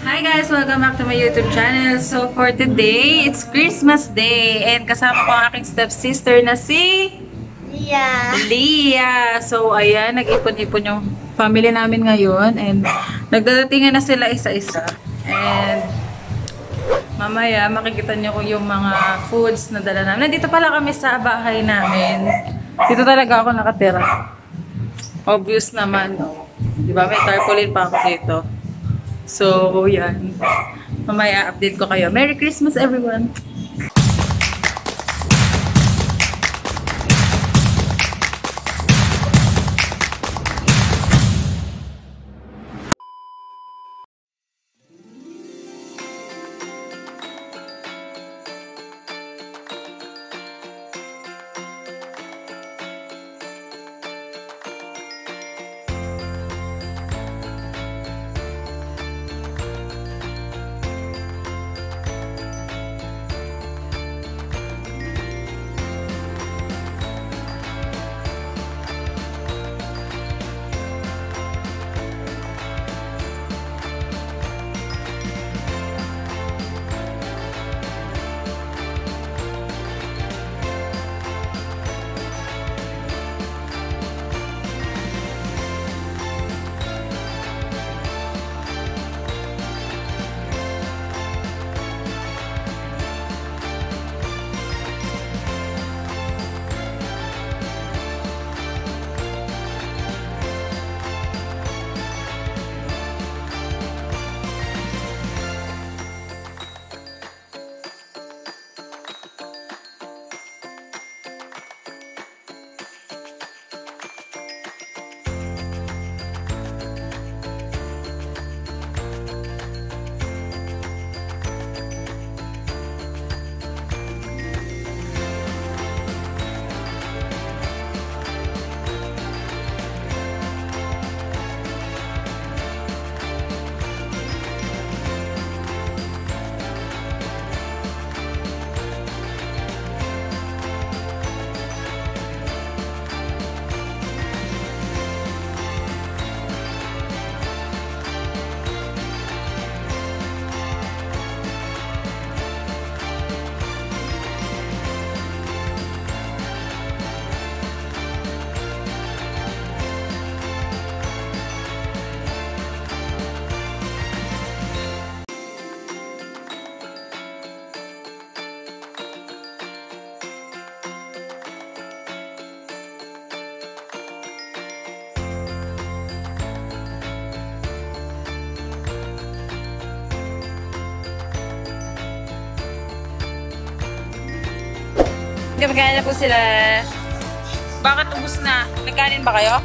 Hi guys! Welcome back to my YouTube channel. So for today, it's Christmas Day and kasama ko ang aking stepsister na si Leah. So ayan, nag-ipon-ipon yung family namin ngayon and nagdadatingan na sila isa-isa. And mamaya makikita niyo ko yung mga foods na dala namin. Nandito pala kami sa bahay namin. Dito talaga ako nakatira. Obvious naman, no? Diba? May tarpaulin pa ako dito. So, yan. Mamaya update ko kayo. Merry Christmas, everyone! Magkain na po sila. Bakit ubus na? Nagkanin ba kayo?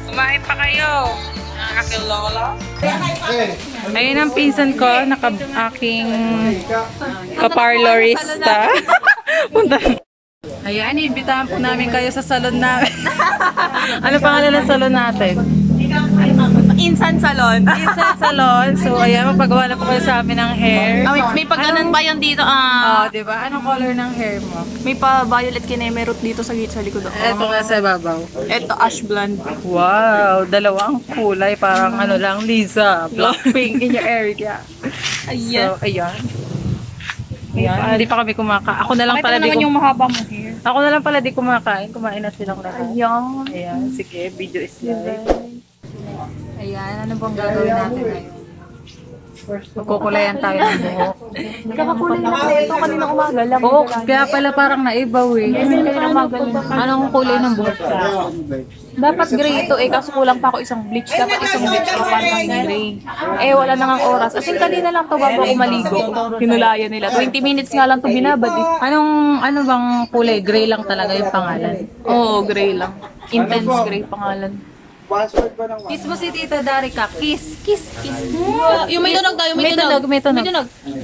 Kumain pa kayo. Aking lola. Ayun ang pinsan ko. Aking kaparlorista. Ayan, ibitahan po namin kayo sa salon namin. Ano pangalan ng salon natin? Insan Salon. Insan Salon. So, ayan, magpagawa na po kayo sa amin ng hair. May pagganan pa yun dito. Diba? Anong color ng hair mo? May pa violet kinemerot dito sa likod. Ito nga sa babaw. Ito ash blonde. Wow! Dalawang kulay. Parang ano lang, Lisa. Blackpink in your area. Ayan. So, ayan. Ayan. Hindi pa kami kumakain. Ako na lang pala di yung mahaba mo hair. Ako na lang pala di kumakain. Kumain na silang lahat. Ayan. Ayan. Sige, video is live. Ayan, ano bang gagawin natin ngayon? Magkukulayan tayo ng buhok. Kakakulay na ito kanina umaga lang. Oo, kaya pala parang naibaw eh. Anong kulay ng buhok? Dapat gray ito eh, kaso kulang pa ako isang bleach. Dapat isang bleach ko parang gray. Eh, wala na ngang oras. As in, kanina lang to bago ako maligo. Hinulayan nila. 20 minutes nga lang to binabad eh. Ano bang kulay? Gray lang talaga yung pangalan? Oo, gray lang. Intense gray pangalan. Kiss mo si Tita Darika. Kiss. Yung may tunog daw, yung May tunog.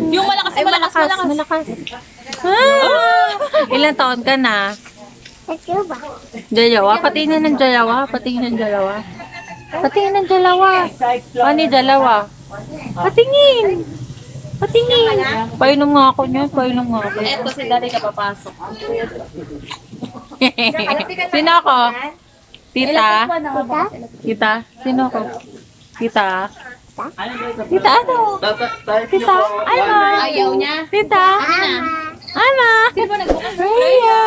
Yung malakas. Ilan taon ka na? Jayawa. Patingin ng Jayawa. Patingin. Ano yung Jalawa? Patingin. Painom nga ako niyan. Eto si Darika papasok. Sino ako? Tita? Tita? Sino ako? Tita? Tita, ano? Tita, ano? Ayaw niya. Tita, ano? Sino ba nagbukas? Freya!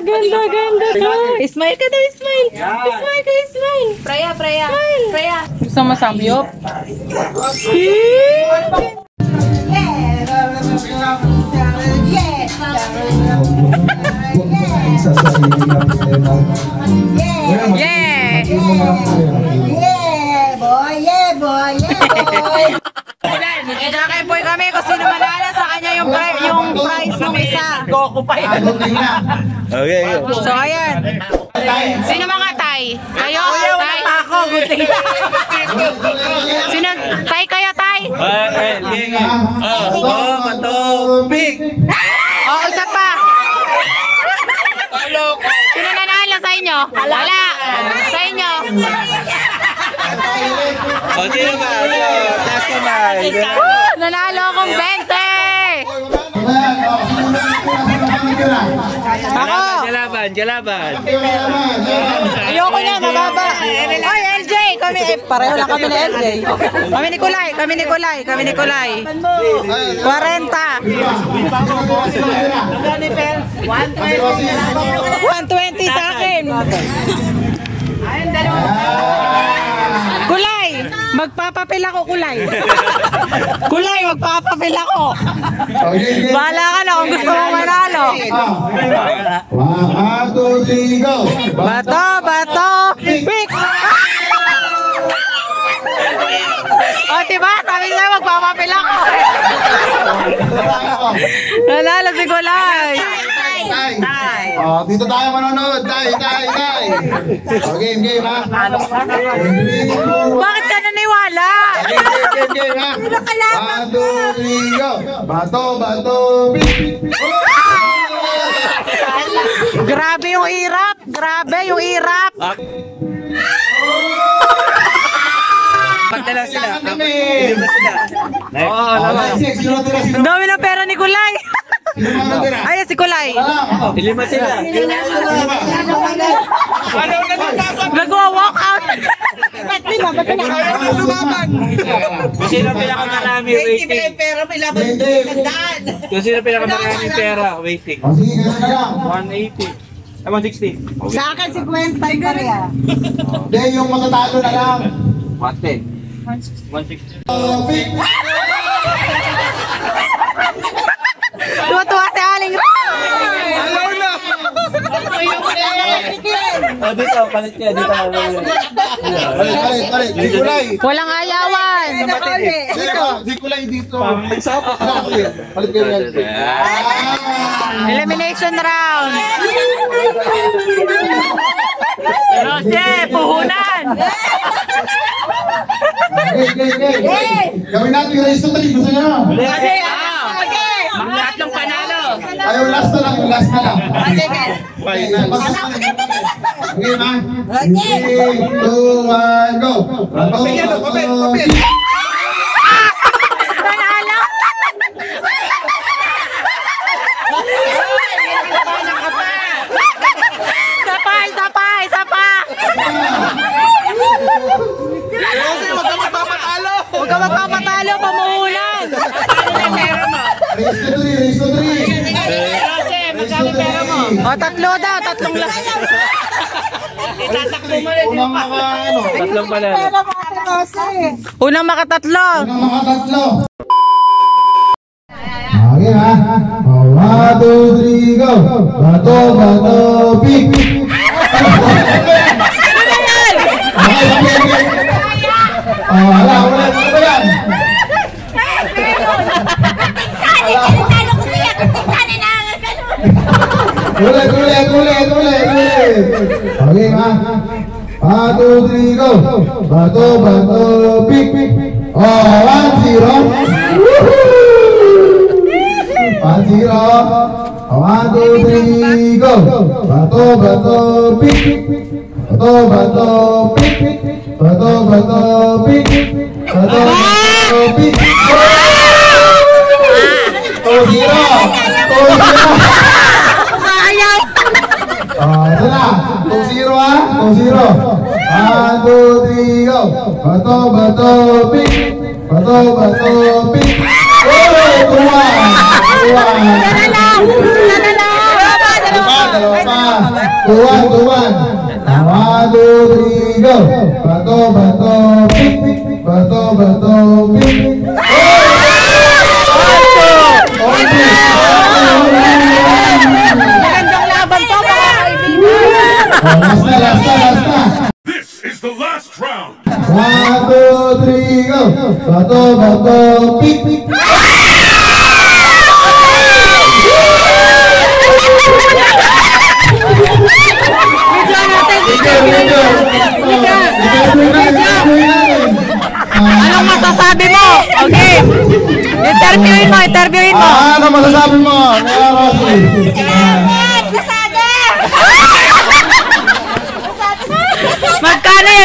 Ganda, ganda ka! Smile ka daw, smile! Smile ka, smile! Freya, Freya. Freya. Gusto mo samyop? Yeah! Kaya po kami kung sino manalo sa kanya yung prize ng isa. Goku pa yan. Okay. So ayan. Sino mga tay? Kayo? Tay? Ako, sino? Tay kayo, tay? Matopik! Oh, isa pa. Sino nanalo sa inyo? Wala. Sa inyo? O, sino ba? Taas kamay. Nanalo akong 20! Ako! Jalaban. Ayoko na, mababa. Oy, LJ! Kami, pareho lang kami ni LJ. Kami ni Kulay. 40. 120 sa akin. Kulay! Magpapapil ako, Kulay. Kulay, magpapapil ako. Bahala ka na kung gusto mong manalo. 1, 2, 3, go! Bato, pick! O, diba? Sabi sa'yo, magpapapil ako. Nanalo si Kulay. Oh, dito tayo manonood. Tay. Oh, game, ha? Bakit ka naniwala? Game, ha? 1, 2, 3, go! Bato, pick! Grabe yung irap. Pagdala sila. Kami! Oo, Ang dami ng pera ni Kulay. Ay, si Kulay. Lima sila. Nagwa-walk out. Kung sino pinakamarami waiting. Kung sino pinakamarami pera waiting. O, sige, ganun na lang. 180. 160. Sa akin, 50 pa rin. Hindi, yung matatalo na lang. 110. 160. Pick! Tuwa-tuwa si Aling Ro. Dito, palit ka. Dito. Palit. Di kulay. Walang ayawan. Di kulay dito. Palit kayo yan. Elimination round. Rose, puhunan. Gawin natin yung race to 3. Gusto nyo? Lahat ng panalo. Ayaw, last na lang. Final. Okay, ma? 3, 2, 1, go! Papel! Panalo. Isa pa. Huwag ka magpapatalo, pamuhunan. Race to 3. O, tatlo daw, tatlong lang. Unang mga ano? Tatlong pala. Unang makatatlo. Unang mga tatlo. Okay, ha? 1, 2, 3, go! Bato, pick! Wala ba yan? Ulit. Okay, ha? 1, 2, 3, go! Bato, pick! Oh, 1-0. 1-0. 1, 2, 3, go! Bato, pick! Bato, pick! Ayaw. Ito na. 2-0, ha? 2-0. 1, 2, 3, go! Bato, pick! bato, bato, pink. Oh, tuwan. Dalawa pa. Tuwan. 1, 2, 3, go. Bato, bato, pink. Bato, bato, pink. Magandang laban to, mga kaibigan. Last. This is the last round. 1, 2, 3, go. Bato, bato, pink. Anong masasabi mo? Okay. Interviewin mo. Ano masasabi mo? Kuya Rossi.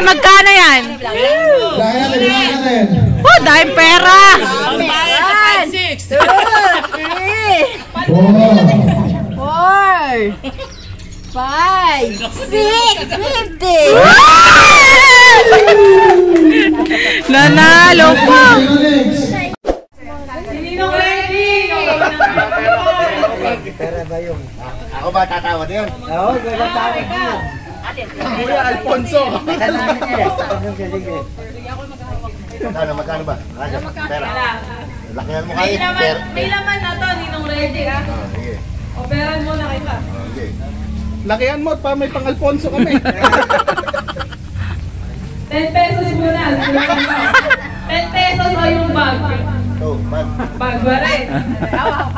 Magkano yan? Bilangin natin. Oh, dahil pera. 650. Nanalo pa. Sininong ready? Ako ba tatawad yun? Oo, gagawin tayo. Kuya Alfonso. Magkano ba? Pera. Lakihan mo kayo. May laman na to, Ninong ready ah. Sige. Operan mo na kita. Sige. Lakihan mo pa may pang Alfonso kami. 10 pesos muna. 10 pesos o yung bag. Oh, man. Bag ba rin? Hawak.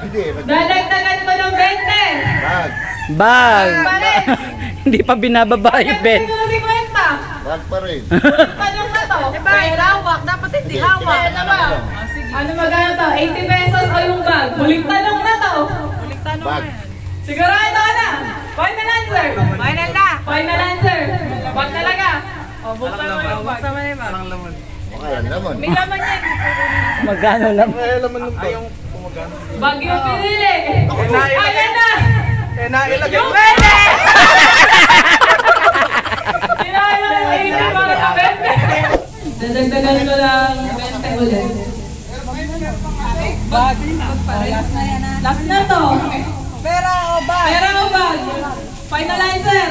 Hindi. Dadagdagan ko ng 20. Bag. Pa rin. Hindi pa binababa yung bed. Dadagdagan ko ng 50. Bag pa rin. Tanong na to. Hawak. Dapat hindi hawak. Ano ba? Ano magkano to? 80 pesos o yung bag? Huling tanong na to. Bag. Sigurado ka na. Final answer. Final answer. Bag talaga. O, buksan mo yung bag. Mukha lang naman. May laman yan. Magkano lang? Ay, alam mo nung ba? Bag yung pinili. Ayan na. Nailagay mo. Pwede! Sinalo na yung isip para sa 20. Dadagdagan ko lang 20 ulit. Bag. Last na to. Pera o bag? Final answer.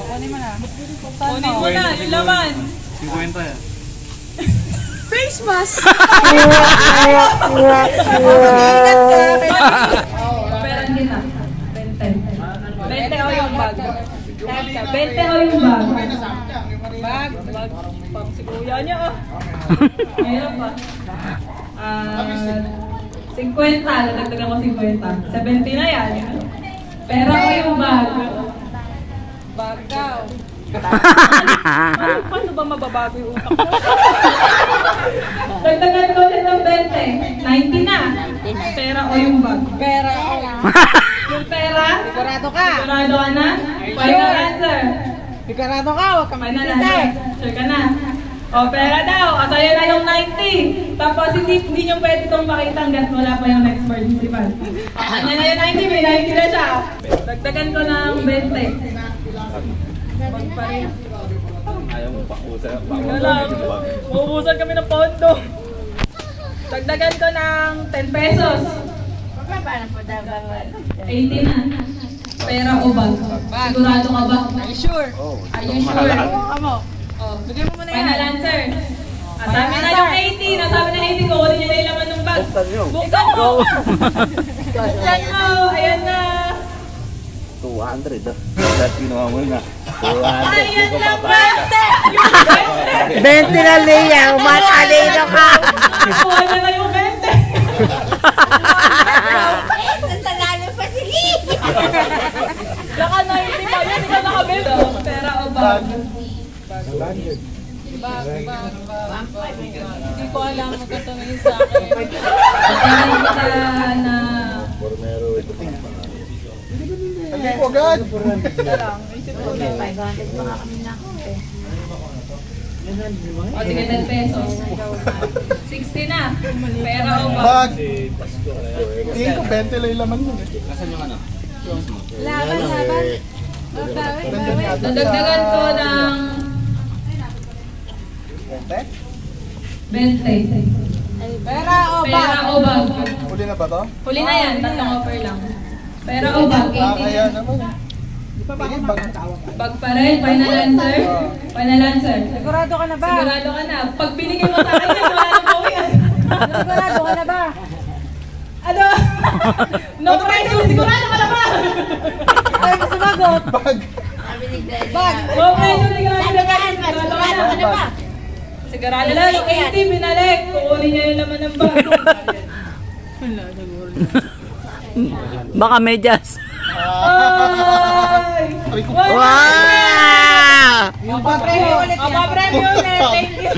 Kunin mo na. Yung laman. 50 yan. Face mask. Operan kita. 20 o yung bag. 20 o yung bag. Bag. Pang si kuya niya oh. Ngayon pa. 50. Dadagdagan ko 50. 70 na yan. Pera o yung bag. Bag daw. Paano ba mababago yung utak ko? Dagdagan ko ulit ng 20. 90 na. Pera o yung bag? Pera o yung yung pera? Sigurado ka? Sigurado ka na? Final answer. Sigurado ka? Huwag ka final answer. Sure ka na? O, pera daw. Asaya na yung 90. Tapos hindi nyo pwede itong pakita hanggang wala pa yung next participant. Ano na yung 90? May 90 na siya. Dagdagan ko ng 20. Bag pa rin. Ayaw mo pa usa. Wala. Uubusan kami ng pondo. Dagdagan ko ng 10 pesos. 80 na. Pera o bag? Sigurado ka ba? Are you sure? Are you sure? Oh, bigyan mo muna yan. Final answer. Sabi na yung 80. Nasabi na 80 ko. Kunin niya na yung laman ng bag. Buksan mo. Buksan mo. Ayan na. 200 ah. Dahil kinuha mo na. 200. Ayan na ba? 20 na niya. Matalino ka. Nakuha niya na yung 20. Nanalo pa si Lee. Naka 90 pa yun. Ikaw nakabit. Pera o bag? Bag. Hindi ko alam magkatanongin sa akin. Pagkain kita na... Hindi ko agad. O sige, 10 pesos. 60 na. Pera o bag? Bag. Tingin ko 20 lang yung laman mo. Nasaan yung ano? Laban. Dadagdagan ko ng 20. Pera o Pera o bag? Huli na ba to? Huli na yan, tatlong offer lang. Pera o bag? 80. Kaya naman. Sige, bag. Bag pa rin, final answer? Final answer. Sigurado ka na ba? Sigurado ka na. Pag binigay mo sa akin yan, wala nang bawi yan. Sigurado ka na ba? Ano? No pressure, sigurado ka na ba? Ay, sumagot. Bag. Bag. No pressure, sigurado ka na. Sigurado ka na ba? Sigurado na, yung 80 binalik. Kukunin niya yung laman ng bag. Baka medyas. Ay! Wow! Papremyo ulit yan. Papremyo ulit, thank you.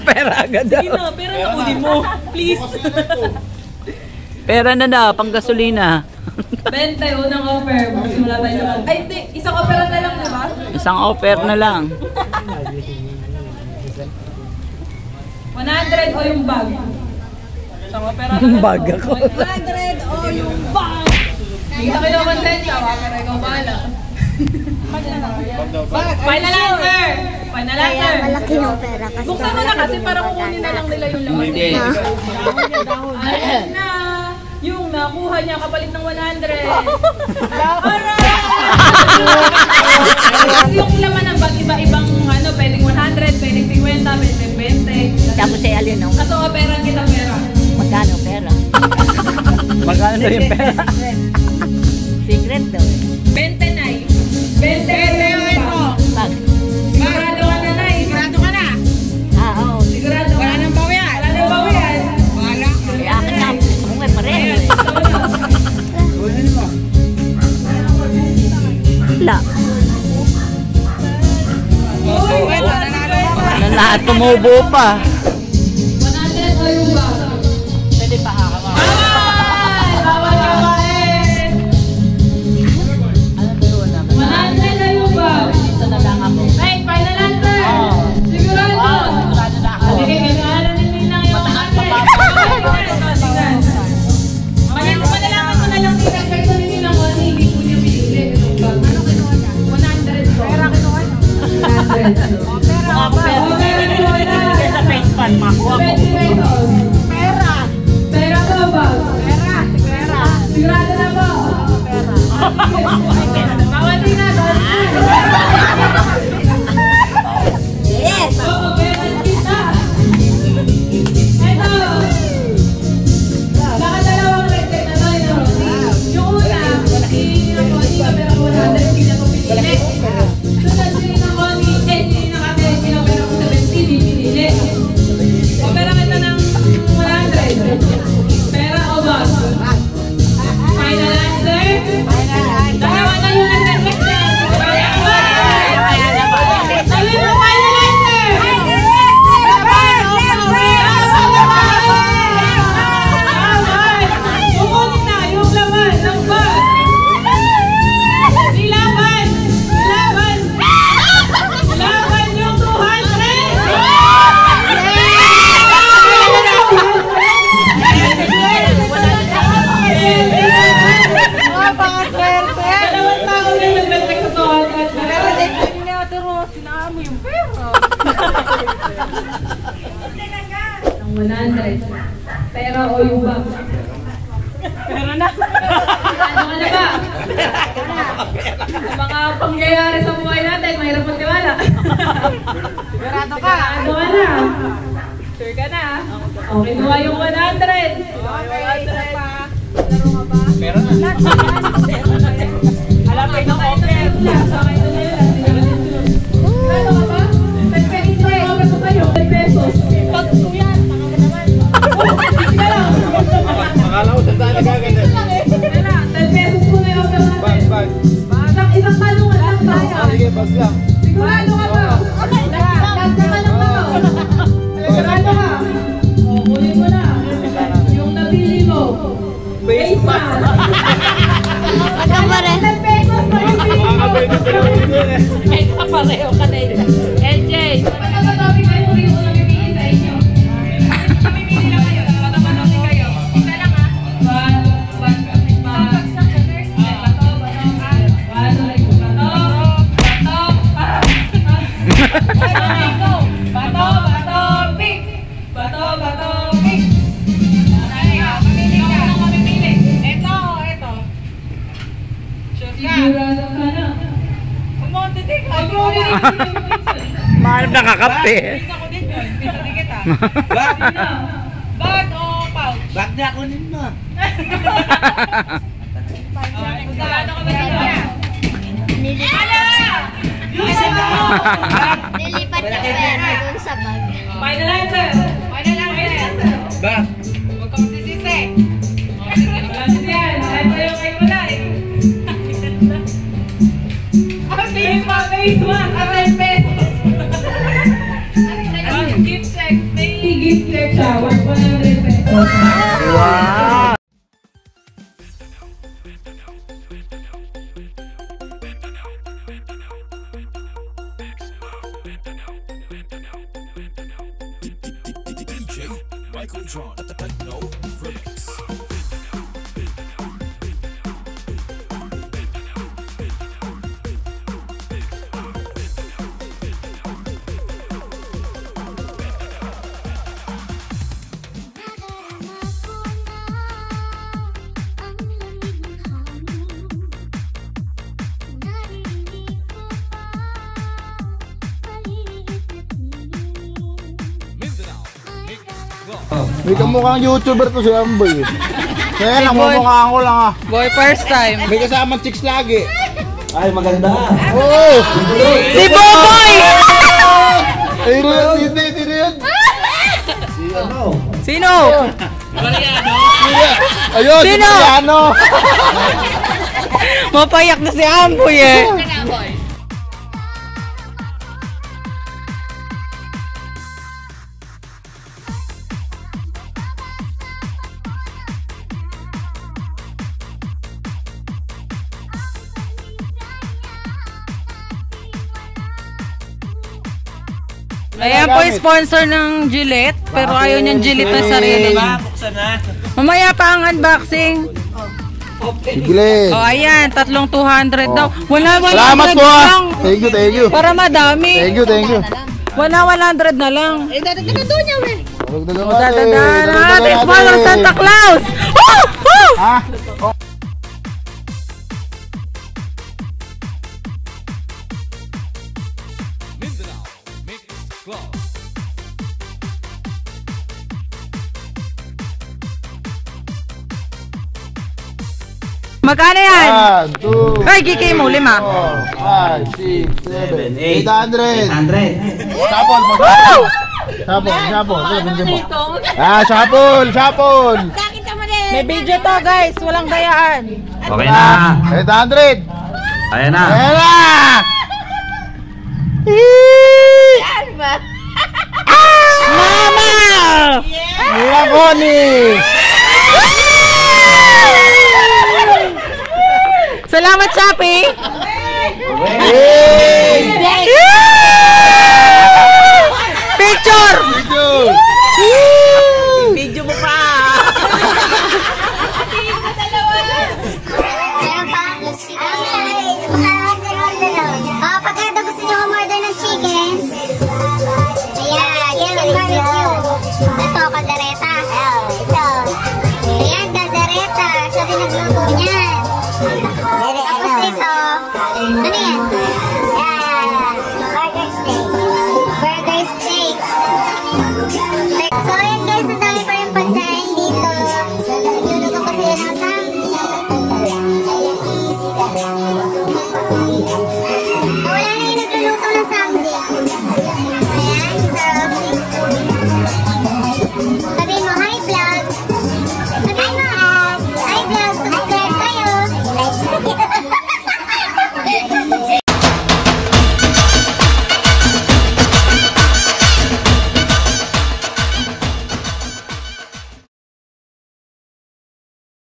Pera agad daw. Pero nakunin mo, please. Pera na daw, pang gasolina. 20, unang offer. Magsimula tayo sa bag. Ay, hindi. Isang offer na lang, diba? Isang offer na lang. 100 o yung bag? Isang offer na lang. Bag ako. 100 o yung bag. Hindi ka kayo konsensya, pero ikaw bahala. Final answer! Final answer! Malaki yung pera kasi Buksan mo na kasi para kukunin na lang nila yung laman. Hindi. Ayan na! Yung nakuha niya kapalit ng 100. Kasi yung laman ng bag, iba-ibang ano, pwedeng 100, pwedeng 50, pwedeng 20. Tapos ay alin ang Kaso operan kita pera. magkano pera? Magkano daw yung pera? Secret daw. 20 na 20 yung ito. Bag. Sigurado ka na, Nay. Sigurado ka na. Oo. Sigurado. Wala nang bawian. Wala nang bawian. Wala. Kaya akin na. Kung may pareho eh. Wala. Na lahat tumubo pa. 100 o yung bag? Pwede pa hakawa. Bawal kawain! 100 o yung bag? Dito na lang ako. Ay, final answer! Sigurado! Sigurado na ako. Sige, kailangan din lang yung 100. Ngayon, malalaman mo na lang nila kahit sa nila kung ano hindi po niya pinili. Ano kinuha niya? 100 po. Pera kinuha niya? 100. Mga pera. Sa face pan, makuha ko. 20 pesos. Pera. Pera ko ba? Pera. Pera. Sigurado na ba? Pera. Bawal din na. Yes. Oo, pera kita. Ito. Nakadalawang reset na tayo na Rosie. Yung una, si Connie ka pero 100 hindi na ko pinili. Sunod si Connie, si Kate, pinapera ko 70, di pinili. O pera kita ng 100. Pera o bag? Final answer? Dalawa na yung nag-reset niya. Sabi mo, final answer! Kukunin na yung laman ng bag. Nilaban! Nilaban! Nilaban yung 200! Dalawang tao na nag-reset sa 200. Pero dito niya ate Ros, sinaan mo yung pera. Ang 100. Pera o yung bag? Pera na. Ano ka na ba? Sa mga pangyayari sa buhay natin, mahirap magtiwala. Sigurado ka. Ano ka na? Sure ka na? Okay, kinuha yung 100. Isa pa. Laro ka ba? Alam kayo ng offer. Sakay na yun. Ano ka ba? 10 pesos. Offer ko sa'yo. 10 pesos. Pag yan, tanga ka naman. Sige lang. Akala ko sandaan na gaganda. 10 pesos po na yung offer natin. Bag. Isang tanungan lang tayo. Sige, bag lang. Sigurado ka ba? Last na tanong na to. Sigurado ka? O, kunin mo na. Yung napili mo. Face mask. 10 pesos na yung pili mo. Hanap nakakape. Bag o pouch? Bag na kunin mo. Sigurado ka ba niya? Nilipat yung pera dun sa bag. Final answer. Final answer. Bag. Huwag kang sisisi. Sige, yan. Time na yung kay Kulay. Face one. 10 pesos. Gift check. May gift check siya. 100 pesos. Wow. May kamukhang YouTuber to si Amboy. Kaya lang, mumukhaan ko lang ah. Boy, first time. May kasamang chicks lagi. Ay, maganda. Oh! Si Boboy! Ayun lang, sino yun? Si ano? Sino? Ayun, si Sino? Mariano. Mapayak na si Amboy eh. Ayan po yung sponsor ng Gillette, pero ayaw niyang Gillette na sarili. Buksan na. Mamaya pa ang unboxing. Sige. O ayan, tatlong 200 daw. Wala 100 Salamat po na ah. lang. Thank you. Para madami. Thank you. Wala 100 na lang. Dadagdagan Dadadaan natin. na ating sponsor, Santa Claus! Woo! Woo! Ha? Magkano yan? 1, 2, Ay, GK mo, 5. 5, 6, 7, 800. 800. Sapol po. Sapol. Ah, sapol. May video to guys, walang dayaan. Okay na. 800. Ayan na. Ayan na. Mama! Mira, Connie.